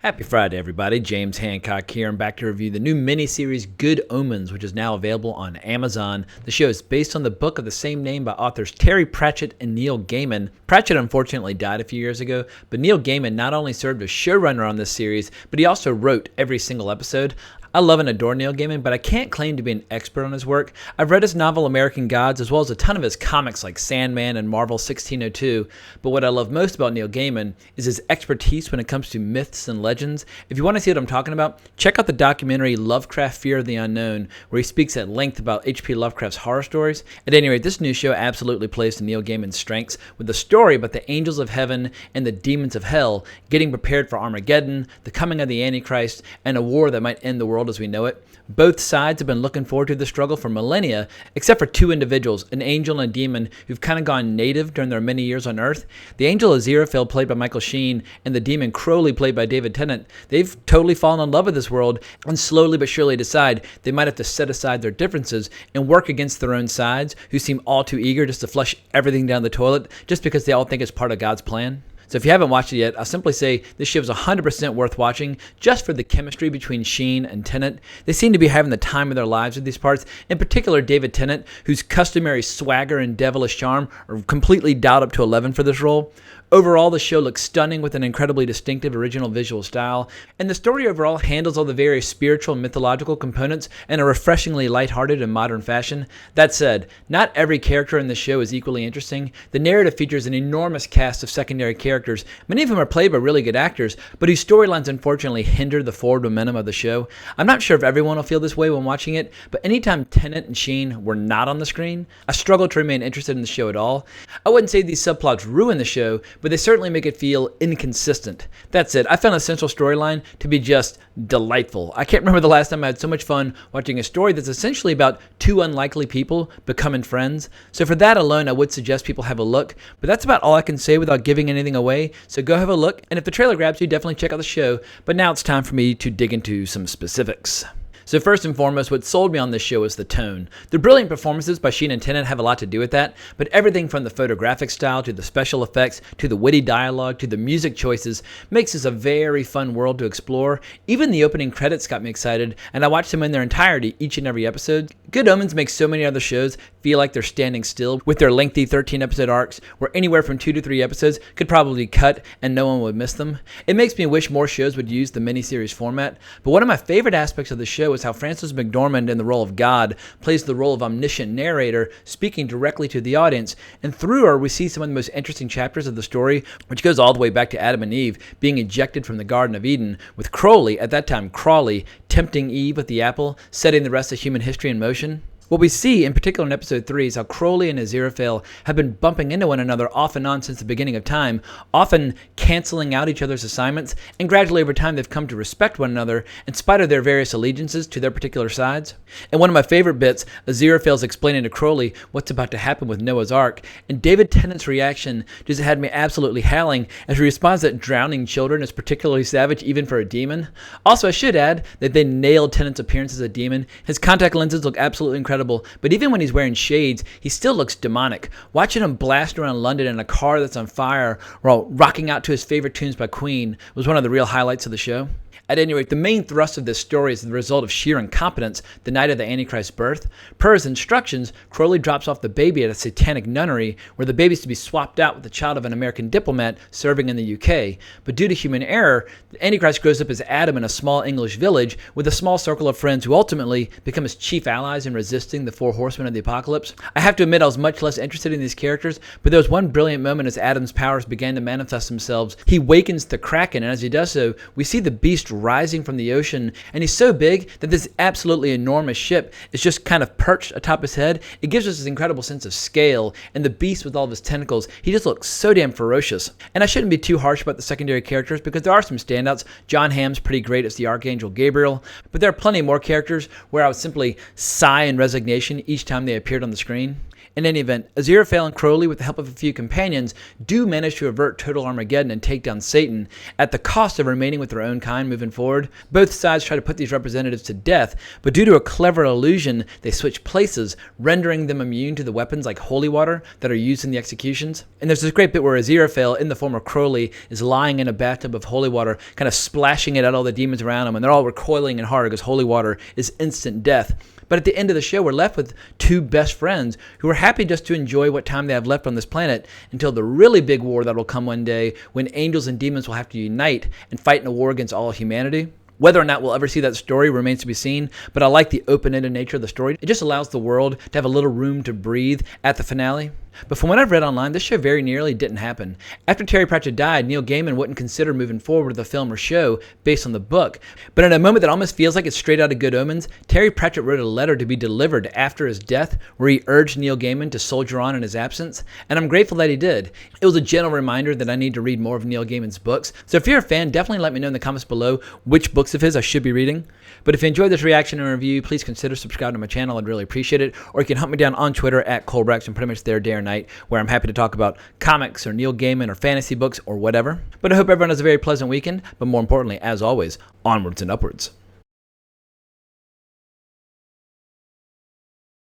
Happy Friday, everybody. James Hancock here. I'm back to review the new miniseries Good Omens, which is now available on Amazon. The show is based on the book of the same name by authors Terry Pratchett and Neil Gaiman. Pratchett unfortunately died a few years ago, but Neil Gaiman not only served as showrunner on this series, but he also wrote every single episode. I love and adore Neil Gaiman, but I can't claim to be an expert on his work. I've read his novel American Gods, as well as a ton of his comics like Sandman and Marvel 1602, but what I love most about Neil Gaiman is his expertise when it comes to myths and legends. If you want to see what I'm talking about, check out the documentary Lovecraft Fear of the Unknown, where he speaks at length about H.P. Lovecraft's horror stories. At any rate, this new show absolutely plays to Neil Gaiman's strengths, with a story about the angels of heaven and the demons of hell getting prepared for Armageddon, the coming of the Antichrist, and a war that might end the world as we know it. Both sides have been looking forward to the struggle for millennia, except for two individuals, an angel and a demon, who've kind of gone native during their many years on Earth. The angel Aziraphale, played by Michael Sheen, and the demon Crowley, played by David Tennant, they've totally fallen in love with this world and slowly but surely decide they might have to set aside their differences and work against their own sides, who seem all too eager just to flush everything down the toilet just because they all think it's part of God's plan. So if you haven't watched it yet, I'll simply say this show is 100% worth watching just for the chemistry between Sheen and Tennant. They seem to be having the time of their lives with these parts, in particular David Tennant, whose customary swagger and devilish charm are completely dialed up to 11 for this role. Overall, the show looks stunning with an incredibly distinctive original visual style, and the story overall handles all the various spiritual and mythological components in a refreshingly lighthearted and modern fashion. That said, not every character in the show is equally interesting. The narrative features an enormous cast of secondary characters. Many of them are played by really good actors, but whose storylines unfortunately hinder the forward momentum of the show. I'm not sure if everyone will feel this way when watching it, but anytime Tennant and Sheen were not on the screen, I struggle to remain interested in the show at all. I wouldn't say these subplots ruin the show, but they certainly make it feel inconsistent. That said, I found the central storyline to be just delightful. I can't remember the last time I had so much fun watching a story that's essentially about two unlikely people becoming friends. So for that alone, I would suggest people have a look, but that's about all I can say without giving anything away. So go have a look, and if the trailer grabs you, definitely check out the show. But now it's time for me to dig into some specifics. So first and foremost, what sold me on this show is the tone. The brilliant performances by Sheen and Tennant have a lot to do with that, but everything from the photographic style to the special effects to the witty dialogue to the music choices makes this a very fun world to explore. Even the opening credits got me excited, and I watched them in their entirety each and every episode. Good Omens makes so many other shows feel like they're standing still with their lengthy 13-episode arcs, where anywhere from 2 to 3 episodes could probably cut and no one would miss them. It makes me wish more shows would use the miniseries format, but one of my favorite aspects of the show is how Frances McDormand, in the role of God, plays the role of omniscient narrator, speaking directly to the audience, and through her we see some of the most interesting chapters of the story, which goes all the way back to Adam and Eve being ejected from the Garden of Eden, with Crowley, at that time Crawley, tempting Eve with the apple, setting the rest of human history in motion. What we see, in particular in Episode 3, is how Crowley and Aziraphale have been bumping into one another off and on since the beginning of time, often canceling out each other's assignments, and gradually over time they've come to respect one another in spite of their various allegiances to their particular sides. And one of my favorite bits, Aziraphale's explaining to Crowley what's about to happen with Noah's Ark, and David Tennant's reaction just had me absolutely howling as he responds that drowning children is particularly savage even for a demon. Also, I should add that they nailed Tennant's appearance as a demon. His contact lenses look absolutely incredible, but even when he's wearing shades, he still looks demonic. Watching him blast around London in a car that's on fire while rocking out to his favorite tunes by Queen was one of the real highlights of the show. At any rate, the main thrust of this story is the result of sheer incompetence the night of the Antichrist's birth. Per his instructions, Crowley drops off the baby at a satanic nunnery where the baby's to be swapped out with the child of an American diplomat serving in the UK. But due to human error, the Antichrist grows up as Adam in a small English village with a small circle of friends who ultimately become his chief allies in resisting the four horsemen of the apocalypse. I have to admit I was much less interested in these characters, but there was one brilliant moment as Adam's powers began to manifest themselves. He wakens the Kraken, and as he does so, we see the beast rising from the ocean, and he's so big that this absolutely enormous ship is just kind of perched atop his head. It gives us this incredible sense of scale, and the beast with all of his tentacles, he just looks so damn ferocious. And I shouldn't be too harsh about the secondary characters because there are some standouts. John Hamm's pretty great as the Archangel Gabriel, but there are plenty more characters where I would simply sigh in resignation each time they appeared on the screen. In any event, Aziraphale and Crowley, with the help of a few companions, do manage to avert total Armageddon and take down Satan, at the cost of remaining with their own kind moving forward. Both sides try to put these representatives to death, but due to a clever illusion, they switch places, rendering them immune to the weapons like holy water that are used in the executions. And there's this great bit where Aziraphale, in the form of Crowley, is lying in a bathtub of holy water, kind of splashing it at all the demons around him, and they're all recoiling in horror because holy water is instant death. But at the end of the show, we're left with two best friends who are happy just to enjoy what time they have left on this planet until the really big war that will come one day when angels and demons will have to unite and fight in a war against all humanity. Whether or not we'll ever see that story remains to be seen, but I like the open-ended nature of the story. It just allows the world to have a little room to breathe at the finale. But from what I've read online, this show very nearly didn't happen. After Terry Pratchett died, Neil Gaiman wouldn't consider moving forward with a film or show based on the book. But in a moment that almost feels like it's straight out of Good Omens, Terry Pratchett wrote a letter to be delivered after his death where he urged Neil Gaiman to soldier on in his absence, and I'm grateful that he did. It was a gentle reminder that I need to read more of Neil Gaiman's books, so if you're a fan, definitely let me know in the comments below which books of his I should be reading. But if you enjoyed this reaction and review, please consider subscribing to my channel. I'd really appreciate it. Or you can hunt me down on Twitter at Colbrax. I'm pretty much there day or night, where I'm happy to talk about comics or Neil Gaiman or fantasy books or whatever. But I hope everyone has a very pleasant weekend. But more importantly, as always, onwards and upwards.